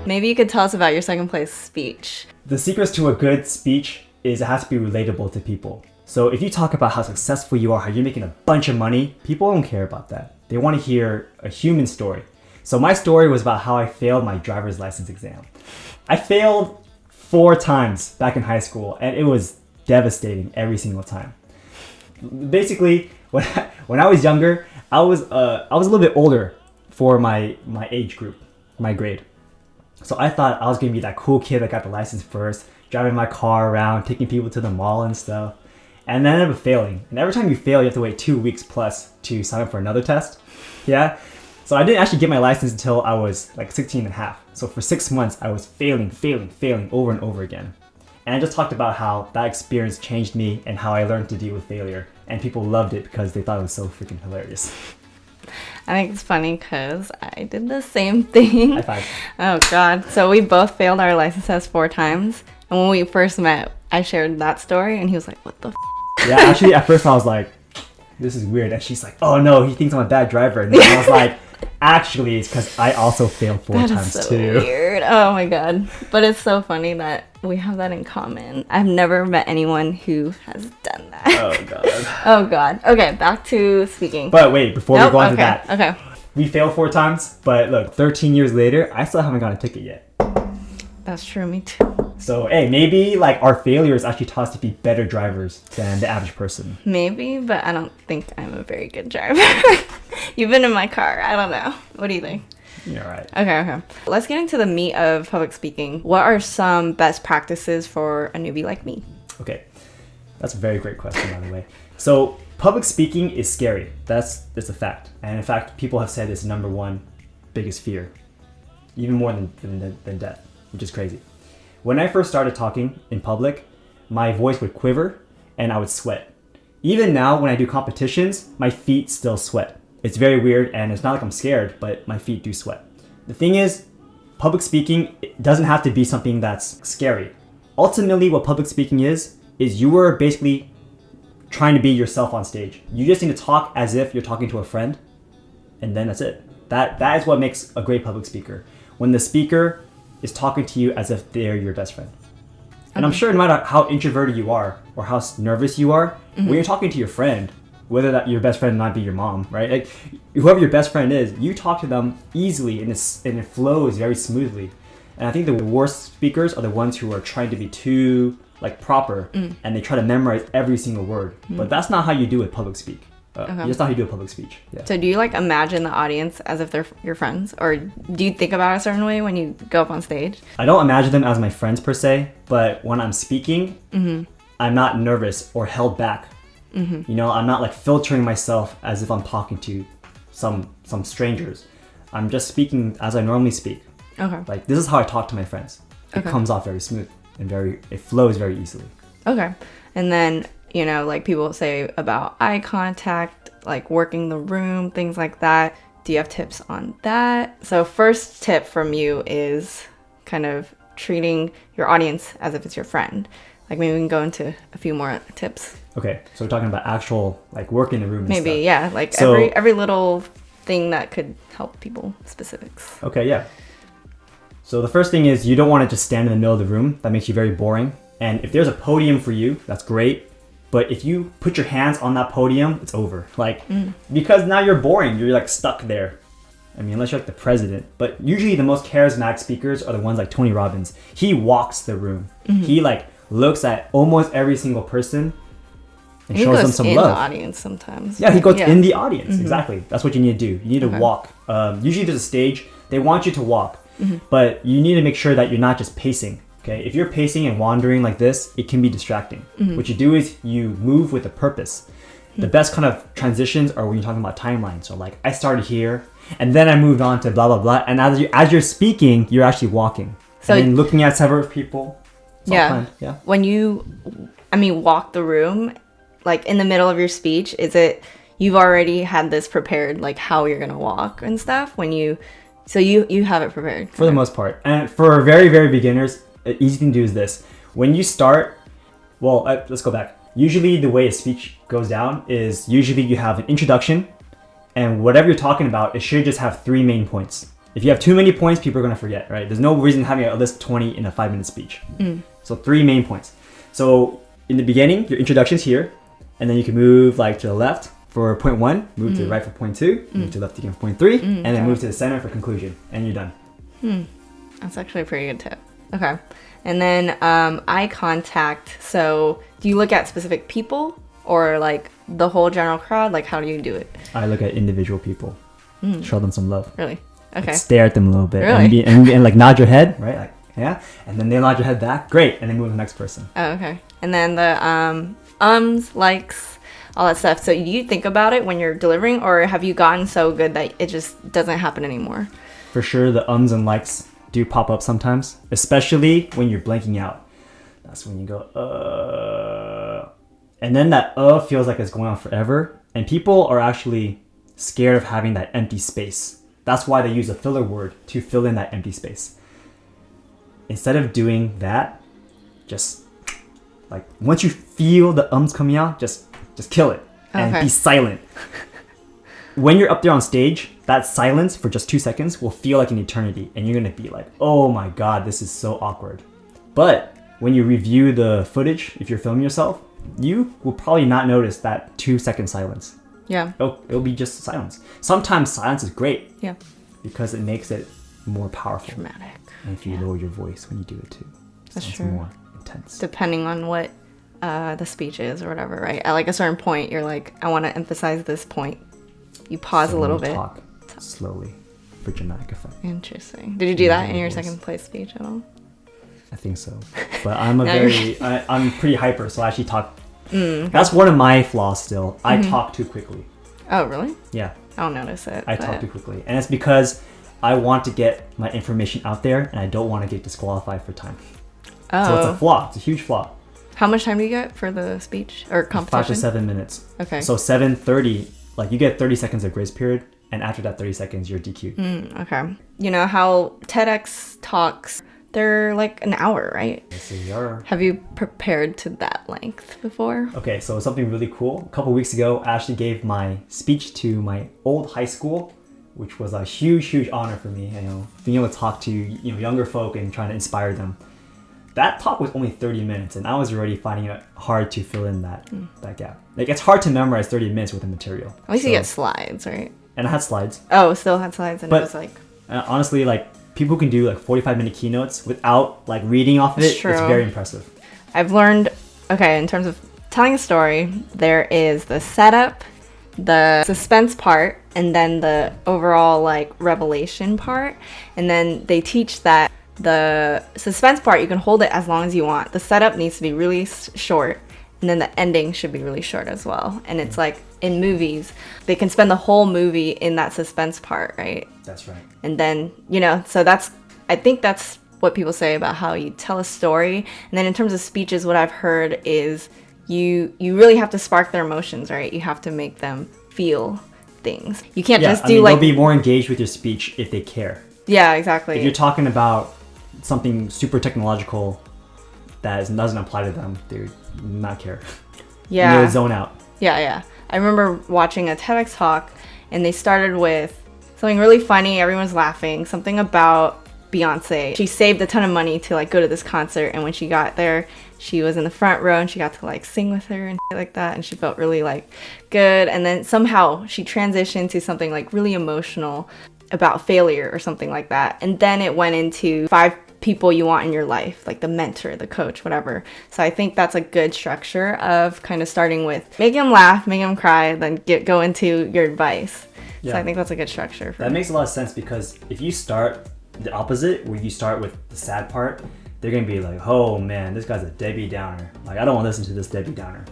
Maybe you could tell us about your second place speech. The secrets to a good speech is it has to be relatable to people. So if you talk about how successful you are, how you're making a bunch of money, people don't care about that. They want to hear a human story. So my story was about how I failed my driver's license exam. I failed 4 times back in high school, and it was devastating every single time. Basically, when I was younger, I was a little bit older for my age group, my grade. So I thought I was gonna be that cool kid that got the license first, driving my car around, taking people to the mall and stuff. And then I ended up failing. And every time you fail, you have to wait 2 weeks plus to sign up for another test. Yeah. So I didn't actually get my license until I was like 16 and a half. So for 6 months, I was failing over and over again. And I just talked about how that experience changed me and how I learned to deal with failure. And people loved it because they thought it was so freaking hilarious. I think it's funny because I did the same thing. High five. Oh God. So we both failed our license test 4 times. And when we first met, I shared that story and he was like, what the f-? Yeah, actually at first I was like, this is weird. And she's like, oh no, he thinks I'm a bad driver. And then I was like, actually it's because I also failed 4 times so too. Weird. Oh my God. But it's so funny that we have that in common. I've never met anyone who has done that. Oh God. Oh God. Okay, back to speaking. But wait, before we go on to that. Okay. We failed 4 times, but look, 13 years later, I still haven't got a ticket yet. That's true, me too. So, hey, maybe like our failures actually taught us to be better drivers than the average person. Maybe, but I don't think I'm a very good driver. You've been in my car. I don't know. What do you think? You're right. Okay. Let's get into the meat of public speaking. What are some best practices for a newbie like me? Okay. That's a very great question, by the way. So, public speaking is scary. That's a fact. And in fact, people have said it's number 1 biggest fear, even more than death, which is crazy. When I first started talking in public, my voice would quiver and I would sweat. Even now, when I do competitions, my feet still sweat. It's very weird, and it's not like I'm scared, but my feet do sweat. The thing is, public speaking doesn't have to be something that's scary. Ultimately, what public speaking is you are basically trying to be yourself on stage. You just need to talk as if you're talking to a friend, and then that's it. That is what makes a great public speaker. When the speaker is talking to you as if they're your best friend. And I'm sure no matter how introverted you are or how nervous you are, when you're talking to your friend, whether that your best friend might be your mom, right? Like whoever your best friend is, you talk to them easily and it flows very smoothly. And I think the worst speakers are the ones who are trying to be too like proper and they try to memorize every single word. But that's not how you do it public speak. That's not how you do a public speech. Yeah. So do you like imagine the audience as if they're your friends, or do you think about it a certain way when you go up on stage? I don't imagine them as my friends per se, but when I'm speaking, I'm not nervous or held back. You know, I'm not like filtering myself as if I'm talking to some strangers. I'm just speaking as I normally speak. Okay. Like this is how I talk to my friends. It comes off very smooth and it flows very easily. Okay. And then, you know, like people say about eye contact, like working the room, things like that. Do you have tips on that? So first tip from you is kind of treating your audience as if it's your friend. Like maybe we can go into a few more tips. Okay, so we're talking about actual like work in the room and maybe stuff. Yeah, like so, every little thing that could help people, specifics. Okay, yeah. So the first thing is you don't want to just stand in the middle of the room. That makes you very boring. And if there's a podium for you, that's great. But if you put your hands on that podium, it's over. Like, because now you're boring. You're like stuck there. I mean, unless you're like the president. But usually the most charismatic speakers are the ones like Tony Robbins. He walks the room. He like looks at almost every single person and shows them some love. He goes in the audience sometimes. Yeah, he goes in the audience. Exactly. That's what you need to do. You need to walk. Usually there's a stage. They want you to walk. But you need to make sure that you're not just pacing. Okay, if you're pacing and wandering like this, it can be distracting. What you do is you move with a purpose. The best kind of transitions are when you're talking about timelines. So like I started here and then I moved on to blah, blah, blah. And as you're speaking, you're actually walking. So and then looking at several people. Yeah. When you, walk the room, like in the middle of your speech, is it, you've already had this prepared, like how you're going to walk and stuff so you have it prepared? For the most part. And for very, very beginners, an easy thing to do is this. When you start, let's go back. Usually the way a speech goes down is usually you have an introduction, And whatever you're talking about, it should just have 3 main points. If you have too many points, people are going to forget, right? There's no reason having a list of 20 in a 5-minute speech. So 3 main points. So in the beginning, your introduction's here, and then you can move like to the left for point 1, move to the right for point 2, move to the left again for point 3, and then move to the center for conclusion, and you're done. That's actually a pretty good tip. Okay. And then eye contact. So do you look at specific people or like the whole general crowd? Like how do you do it? I look at individual people, show them some love. Really? Okay. Like, stare at them a little bit, Really? and like nod your head, right? Like, yeah, and then they nod your head back, great, and then move to the next person. Oh, okay. And then the likes, all that stuff. So do you think about it when you're delivering, or have you gotten so good that it just doesn't happen anymore? For sure, the ums and likes do pop up sometimes, especially when you're blanking out. That's when you go, and then that feels like it's going on forever, and people are actually scared of having that empty space. That's why they use a filler word to fill in that empty space. Instead of doing that, just like once you feel the ums coming out, just kill it and be silent. When you're up there on stage, that silence for just 2 seconds will feel like an eternity, and you're gonna be like, oh my god, this is so awkward. But when you review the footage, if you're filming yourself, you will probably not notice that 2-second silence. Yeah. It'll be just silence. Sometimes silence is great. Yeah. Because it makes it more powerful. Dramatic. And if you lower your voice when you do it too, That's sounds true. more intense. Depending on what the speech is or whatever, right? At like a certain point, you're like, I want to emphasize this point. You pause a little bit. Talk slowly for dramatic effect. Interesting. Did you do that in your second place speech at all? I think so. But I'm I'm pretty hyper, so I actually talk. That's one of my flaws still. I talk too quickly. Oh, really? Yeah. I don't notice it. I talk too quickly. And it's because I want to get my information out there, and I don't want to get disqualified for time. Oh. So it's a flaw. It's a huge flaw. How much time do you get for the speech or competition? 5 to 7 minutes. Okay. So 7:30, like you get 30 seconds of grace period, and after that 30 seconds, you're DQ'd. Okay. You know how TEDx talks, they're like an hour, right? Yes, they are. Have you prepared to that length before? Okay, so something really cool. A couple weeks ago, I actually gave my speech to my old high school, which was a huge, huge honor for me. You know, being able to talk to younger folk and trying to inspire them. That talk was only 30 minutes, and I was already finding it hard to fill in that gap. Like, it's hard to memorize 30 minutes with the material. At least you get slides, right? And I had slides. Oh, still had slides, and But it was like... honestly, like, people can do like 45-minute keynotes without like reading off of it. True. It's very impressive. I've learned, okay, in terms of telling a story, there is the setup, the suspense part, and then the overall like revelation part. And then they teach that the suspense part, you can hold it as long as you want. The setup needs to be really short, and then the ending should be really short as well. And it's like in movies, they can spend the whole movie in that suspense part, right? That's right. And then, so I think that's what people say about how you tell a story. And then in terms of speeches, what I've heard is you really have to spark their emotions, right? You have to make them feel things. You can't just do they'll be more engaged with your speech if they care. Yeah, exactly. If you're talking about something super technological that doesn't apply to them, they would not care. Yeah. They would zone out. Yeah. I remember watching a TEDx talk, and they started with something really funny. Everyone's laughing. Something about Beyonce. She saved a ton of money to like go to this concert, and when she got there, she was in the front row, and she got to like sing with her and shit like that, and she felt really like good. And then somehow she transitioned to something like really emotional about failure or something like that. And then it went into 5 people you want in your life, like the mentor, the coach, whatever. So I think that's a good structure of kind of starting with make them laugh, make them cry, then go into your advice. Yeah. So I think that's a good structure. That makes a lot of sense, because if you start the opposite, where you start with the sad part, they're going to be like, oh man, this guy's a Debbie Downer. Like, I don't want to listen to this Debbie Downer.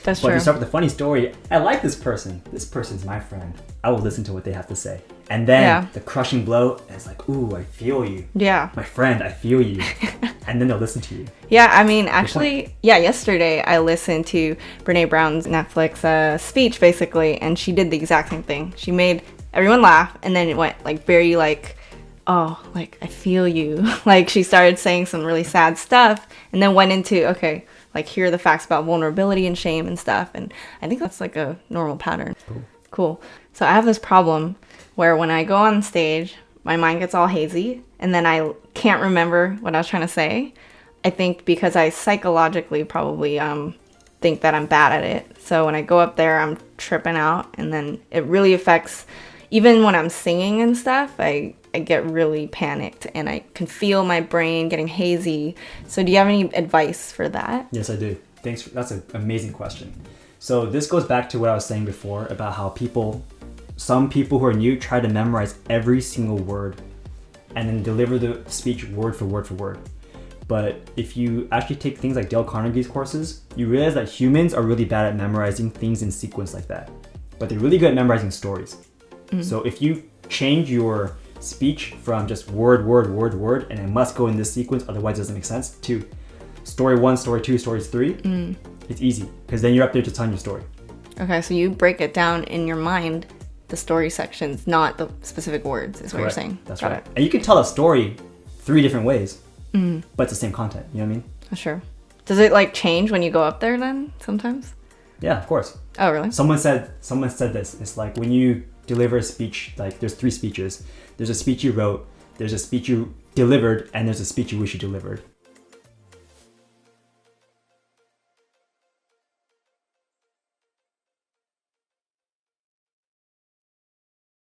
That's true. But if you start with a funny story, I like this person. This person's my friend. I will listen to what they have to say. And then the crushing blow is like, ooh, I feel you. Yeah. My friend, I feel you. And then they'll listen to you. Yeah, I mean, actually, yesterday I listened to Brene Brown's Netflix speech, basically, and she did the exact same thing. She made everyone laugh, and then it went like very like, oh, like, I feel you. Like, she started saying some really sad stuff, and then went into, okay, like, here are the facts about vulnerability and shame and stuff. And I think that's like a normal pattern. Cool. Cool. So I have this problem where when I go on stage, my mind gets all hazy and then I can't remember what I was trying to say. I think because I psychologically probably think that I'm bad at it. So when I go up there, I'm tripping out, and then it really affects, even when I'm singing and stuff, I get really panicked and I can feel my brain getting hazy. So do you have any advice for that? Yes, I do. Thanks. That's an amazing question. So this goes back to what I was saying before about how some people who are new try to memorize every single word and then deliver the speech word for word for word. But if you actually take things like Dale Carnegie's courses, you realize that humans are really bad at memorizing things in sequence like that. But they're really good at memorizing stories. So if you change your speech from just word, and it must go in this sequence, otherwise it doesn't make sense, to story 1, story 2, story 3, it's easy, because then you're up there just telling your story. Okay, so you break it down in your mind, the story sections, not the specific words, is what Correct. you're saying. That's Got right. it. And you can tell a story 3 different ways, but it's the same content, you know what I mean? Sure. Does it like change when you go up there then sometimes? Yeah, of course. Oh, really? Someone said this. It's like when you deliver a speech, like there's 3 speeches. There's a speech you wrote, there's a speech you delivered, and there's a speech you wish you delivered.